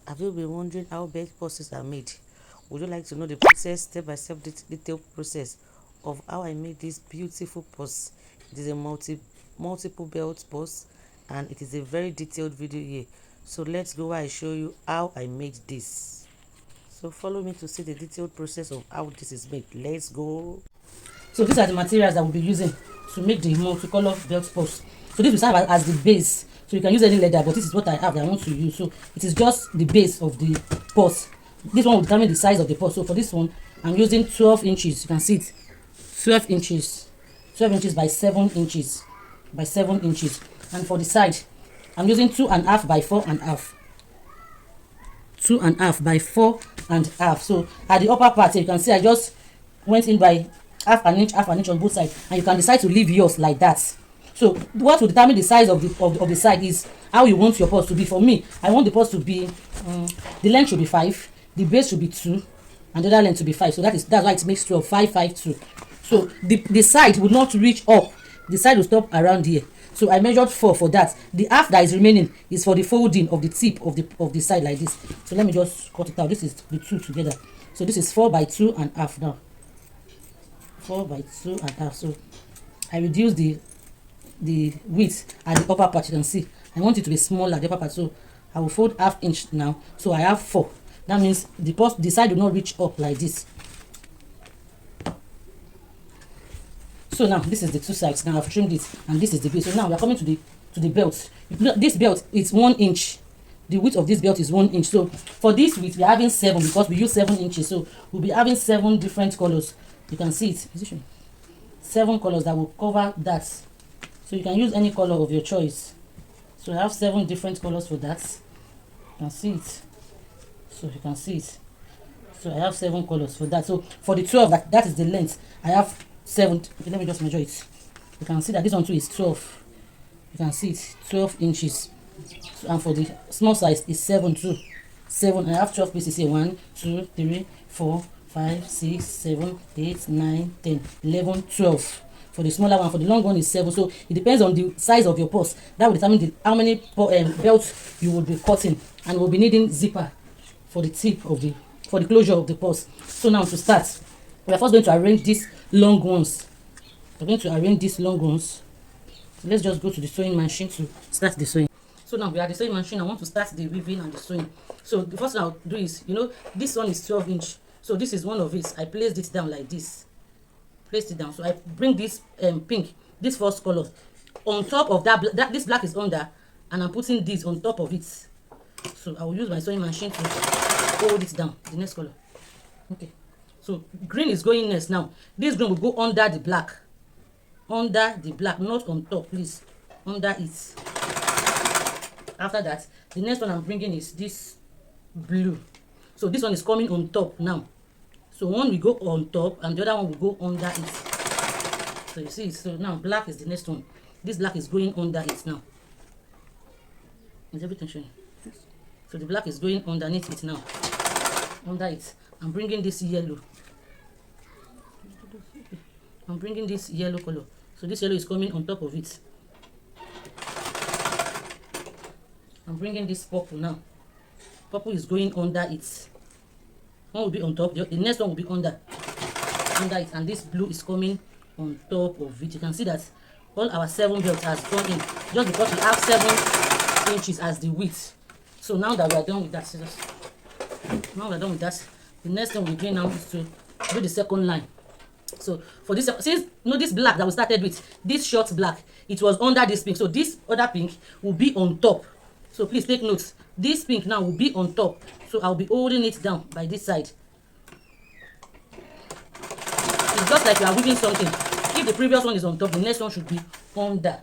Have you been wondering how belt purses are made? Would you like to know the process, step-by-step detailed process of how I made this beautiful purse? It is a multiple belt purse, and it is a very detailed video here. So let's go while I show you how I made this. So follow me to see the detailed process of how this is made. Let's go. So these are the materials that we'll be using to make the multicolored belt purse. So this will serve as the base. So you can use any leather, but this is what I have that I want to use. So it is just the base of the purse. This one will determine the size of the purse. So for this one, I'm using 12 inches. You can see it, 12 inches, 12 inches by 7 inches, by 7 inches. And for the side, I'm using 2.5 by 4.5. 2.5 by 4.5. So at the upper part here, you can see I just went in by half an inch on both sides, and you can decide to leave yours like that. So what will determine the size of the side is how you want your purse to be. For me, I want the purse to be the length should be 5, the base should be 2, and the other length to be 5. So that's why it makes 12, 5, 5, 2. So the side will not reach up, the side will stop around here. So I measured 4 for that. The half that is remaining is for the folding of the tip of the side like this. So let me just cut it out. This is the two together. So this is 4 by 2.5 now. 4 by 2.5. So I reduce the width at the upper part. You can see I want it to be smaller at the upper part, so I will fold ½ inch now. So I have 4. That means the side will not reach up like this. So now this is the two sides. Now I've trimmed it, and this is the base. So now we are coming to the belt. This belt is 1 inch. The width of this belt is 1 inch. So for this width, we are having 7 because we use 7 inches. So we'll be having 7 different colors. You can see it. 7 colors that will cover that. So you can use any color of your choice. So I have 7 different colors for that. You can see it. So you can see it. So I have 7 colors for that. So for the 12, that is the length. I have 7. Okay, let me just measure it. You can see that this one too is 12. You can see it, 12 inches. So, and for the small size is 7 too. 7. I have 12 pieces here. 1, 2, 3, 4, 5, 6, 7, 8, 9, 10, 11, 12. For the smaller one, for the long one is 7. So it depends on the size of your purse. That will determine how many belts you will be cutting, and we'll be needing zipper for the tip of the closure of the purse. So now to start, we are first going to arrange these long ones. We're going to arrange these long ones. So let's just go to the sewing machine to start the sewing. So now we are at the sewing machine. I want to start the weaving and the sewing. So the first thing I'll do is, this one is 12 inch. So this is one of it. I placed it down like this. Placed it down. So I bring this pink, this first color, on top of that. This black is under, and I'm putting this on top of it. So I will use my sewing machine to hold it down. The next color. Okay. So green is going next now. This green will go under the black. Under the black, not on top, please. Under it. After that, the next one I'm bringing is this blue. So this one is coming on top now. So one will go on top, and the other one will go under it. So you see, so now black is the next one. This black is going under it now. Is everything showing? So the black is going underneath it now. Under it. I'm bringing this yellow. I'm bringing this yellow color. So this yellow is coming on top of it. I'm bringing this purple now. Purple is going under it. One will be on top. The next one will be under it, and this blue is coming on top of it. You can see that all our 7 belts has gone in, just because we have 7 inches as the width. So now that we are done with that, the next thing we're doing now is to do the second line. So for this, since this black that we started with, this short black, it was under this pink. So this other pink will be on top. So please take notes. This pink now will be on top. So I'll be holding it down by this side. It's just like you are weaving something. If the previous one is on top, the next one should be under.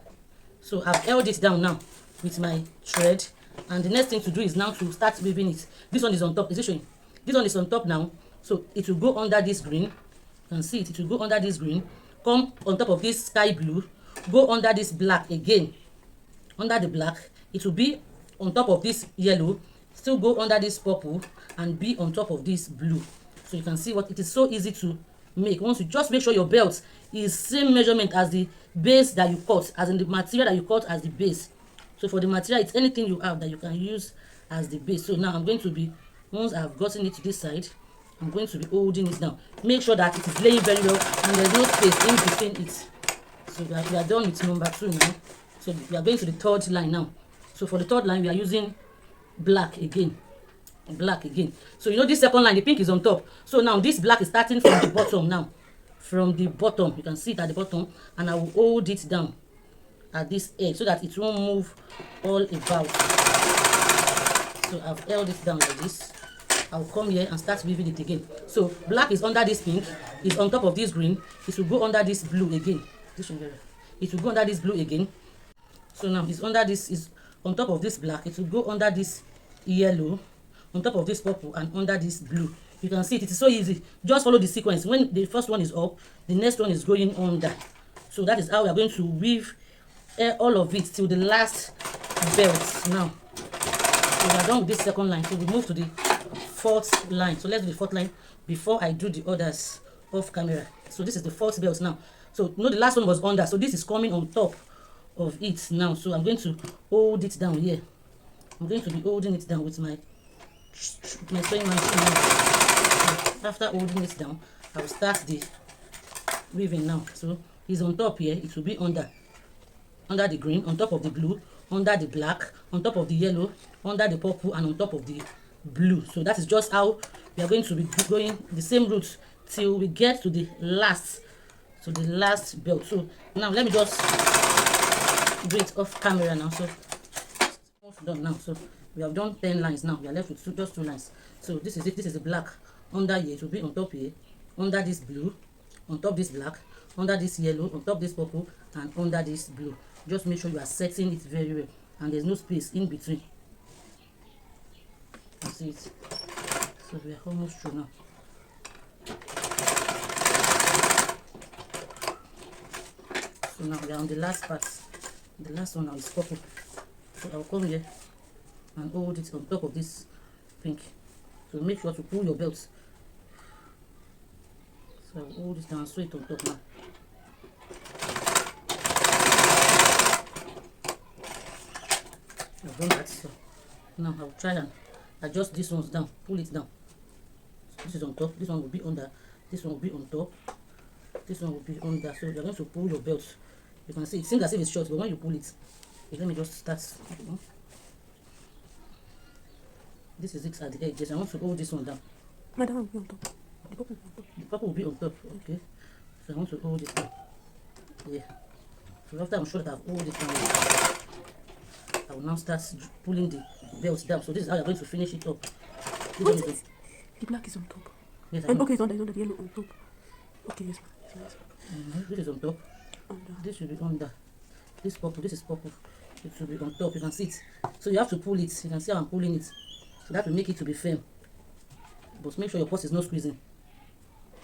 So I've held it down now with my thread. And the next thing to do is now to start weaving it. This one is on top. Is it showing? This one is on top now. So it will go under this green. You can see it. It will go under this green. Come on top of this sky blue. Go under this black again. Under the black. It will be on top of this yellow. Still go under this purple. And be on top of this blue. So you can see what it is so easy to make. Once you just make sure your belt is same measurement as the base that you cut. As in the material that you cut as the base. So for the material, it's anything you have that you can use as the base. So now I'm going to be, once I've gotten it to this side, I'm going to be holding it down. Make sure that it is laying very well and there's no space in between it. So we are done with number 2 now. So we are going to the third line now. So for the third line, we are using black again. So you know this second line, the pink is on top. So now this black is starting from the bottom now. From the bottom, you can see it at the bottom, and I will hold it down at this edge so that it won't move all about. So I've held it down like this. I'll come here and start weaving it again. So black is under this pink, is on top of this green. It will go under this blue again. It will go under this blue again. So now it's under this, is on top of this black. It will go under this yellow, on top of this purple, and under this blue. You can see it is so easy. Just follow the sequence. When the first one is up, the next one is going under. So that is how we are going to weave all of it till the last belt now. So we are done with this second line. So we move to the fourth line. So let's do the fourth line before I do the others off camera. So this is the fourth belt now. So you know the last one was under. So this is coming on top of it now. So I'm going to hold it down here. I'm going to be holding it down with my sewing machine now. After holding it down, I will start the weaving now. So it's on top here. It will be under the green, on top of the blue, under the black, on top of the yellow, under the purple, and on top of the blue. So that is just how we are going to be going the same route till we get to the last belt. So now let me just do it off camera now. So almost done now. So we have done 10 lines now. We are left with just 2 lines. So this is it. This is the black. Under here, it will be on top here, under this blue, on top this black, under this yellow, on top this purple, and under this blue. Just make sure you are setting it very well and there's no space in between. You see it. So we are almost through now. So now we are on the last part. The last one now is purple. So I'll come here and hold it on top of this pink. So make sure to pull your belt. So I'll hold it down straight on top now. I've done that. So now I'll try and adjust these ones down. Pull it down. So this is on top. This one will be under. This one will be on top. This one will be under. So you're going to pull your belt. You can see it seems as if it's short, but when you pull it, let me just start. This is it at the edges. I want to hold this one down. Madam will be on top. The purple will be on top. Okay. So I want to hold it down. Yeah. So after I'm sure that I've hold it down, I will now start pulling the belt down. So this is how you're going to finish it up. What is the black is on top. Yes, And okay, it's under the yellow on top. Okay, yes, ma'am. This is on top. Under. This should be under. This purple. This is purple. It should be on top. You can see it. So you have to pull it. You can see how I'm pulling it. So that will make it to be firm. But make sure your purse is not squeezing.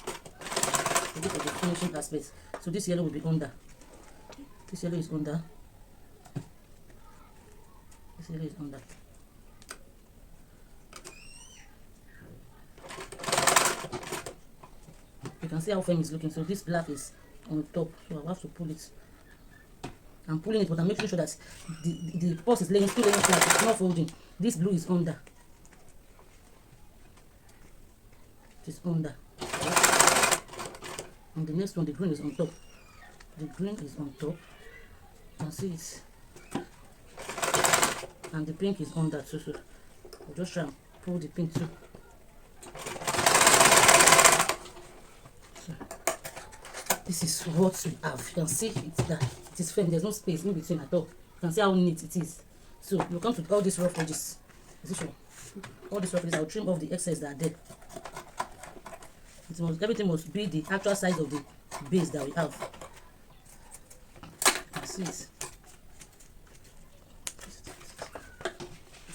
So this is the finishing aspect. So this yellow will be under. This yellow is under. This yellow is under. You can see how firm it's looking. So this black is on top. So I have to pull it. I'm pulling it, but I'm making sure that the purse is still laying flat. It's not folding. This blue is under. It's under. And the next one, the green is on top. The green is on top. You can see it. And the pink is under too. So I'll just try and pull the pink too. So this is what we have. You can see it is firm. There's no space in between at all. You can see how neat it is. So you come to all these rough edges. All these rough edges, I'll trim off the excess that are there. Everything must be the actual size of the base that we have. You see it.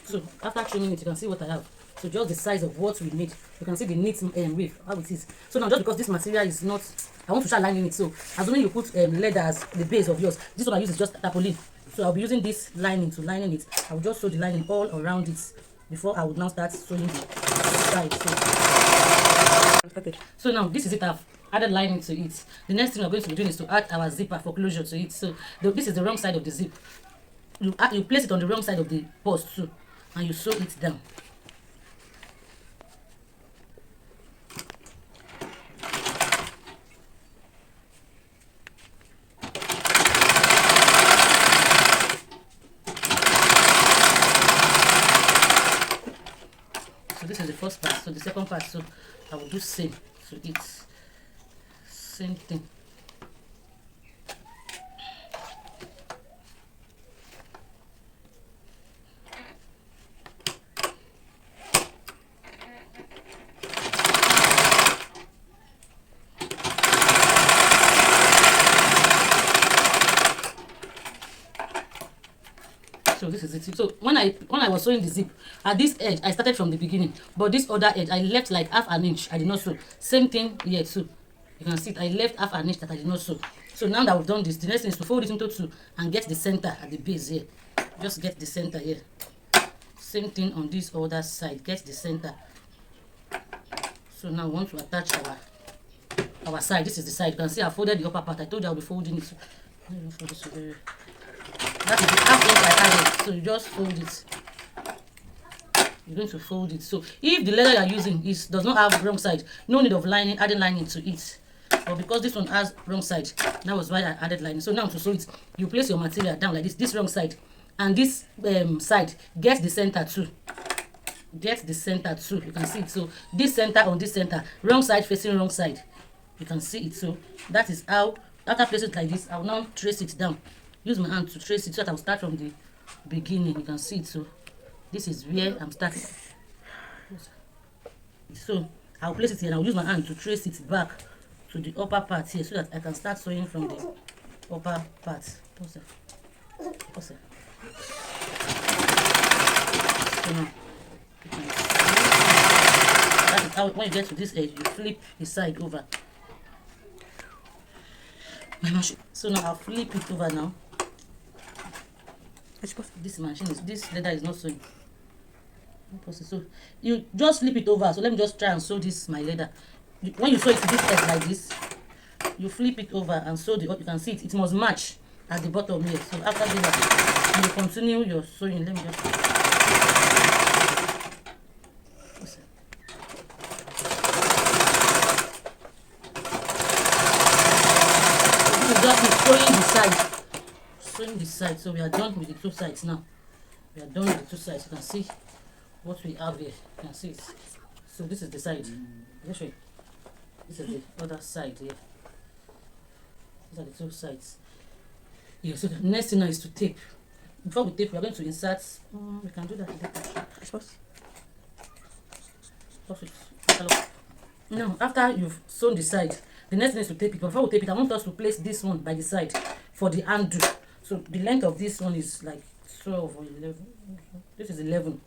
So after trimming it, you can see what I have. So just the size of what we need. You can see the neat weave, how it is. So now just because this material is not, I want to start lining it. So assuming you put leather as the base of yours, this one I use is just tarpaulin. So I'll be using this lining to lining it. I will just sew the lining all around it before I would now start sewing the side. So now this is it. I've added lining to it. The next thing we're going to be doing is to add our zipper for closure to it. So this is the wrong side of the zip. You place it on the wrong side of the post too. and you sew it down. So this is the first part. So the second part, so I will do same to it. Same thing. So this is it. So when I was sewing the zip at this edge, I started from the beginning, but this other edge I left like half an inch. I did not sew. Same thing here too. You can see it. I left half an inch that I did not sew. So now that we've done this, the next thing is to fold it into two and get the center at the base here. Just get the center here. Same thing on this other side. Get the center. So now we want to attach our side. This is the side. You can see I folded the upper part. I told you I'll be folding it. That is the half inch I added. So you just fold it. You're going to fold it. So if the leather you're using does not have wrong side, no need of adding lining to it. But because this one has wrong side, that was why I added lining. So now to sew it, you place your material down like this wrong side, and this side, get the center too. Get the center too. You can see it. So this center on this center, wrong side facing wrong side. You can see it. So that is how, after placing it like this, I will now trace it down. Use my hand to trace it so that I will start from the beginning. You can see it. So this is where I'm starting. So I'll place it here and I'll use my hand to trace it back to the upper part here so that I can start sewing from the upper part. So now, that is how, when you get to this edge, you flip the side over. So now I'll flip it over now. This leather is not sewing. So you just flip it over. So let me just try and sew this my leather. When you sew it to this edge like this, you flip it over and sew the. You can see it must match at the bottom here. So after that, you continue your sewing. Let me just. Sewing the side. So we are done with the two sides now. We are done with the two sides. You can see what we have here. You can see it. So this is the side. Let's show you. This is the other side here. These are the two sides. Yeah, so the next thing now is to tape. Before we tape, we are going to insert. We can do that later. Now, after you've sewn the side, the next thing is to tape it. But before we tape it, I want us to place this one by the side for the undo. So the length of this one is like 12 or 11. This is 11.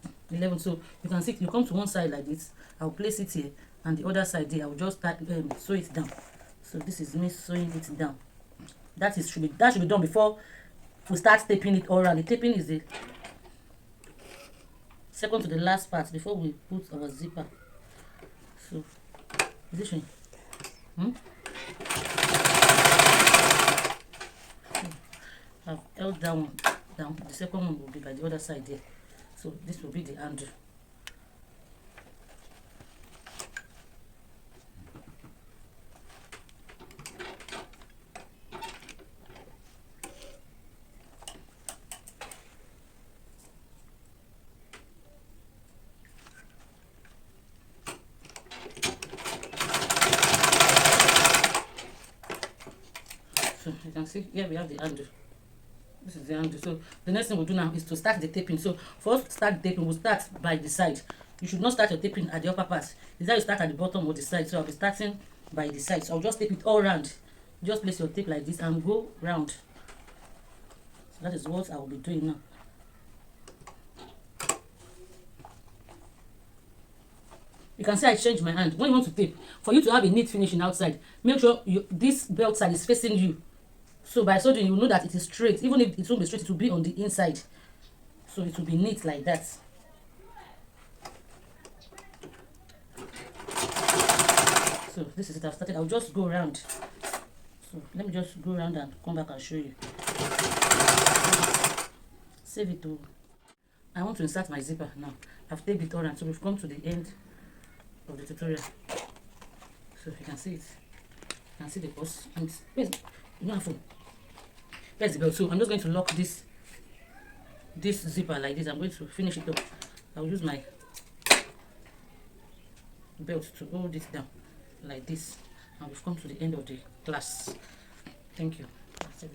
So you can see you come to one side like this. I'll place it here, and the other side there, I'll just start sew it down. So this is me sewing it down. That should be done before we start taping it all around. The taping is the second to the last part before we put our zipper. So is it showing? I've held that one down. The second one will be by the other side there. So this will be the handle. So you can see here we have the handle. This is the handle. So the next thing we'll do now is to start the taping. So for us to start the taping, we'll start by the side. You should not start your taping at the upper part. Is that you start at the bottom or the side. So I'll be starting by the side. So I'll just tape it all round. Just place your tape like this and go round. So that is what I will be doing now. You can see I changed my hand. When you want to tape, for you to have a neat finishing outside, make sure this belt side is facing you. So by so doing, you know that it is straight. Even if it won't be straight, it will be on the inside. So it will be neat like that. So this is it. I've started. I'll just go around. So let me just go around and come back and show you. Save it too. I want to insert my zipper now. I've taped it all around, so we've come to the end of the tutorial. So you can see it. You can see the post. And where's, you don't have phone. Where's the belt? So I'm just going to lock this zipper like this. I'm going to finish it up. I'll use my belt to hold it down like this. And we've come to the end of the class. Thank you. That's it.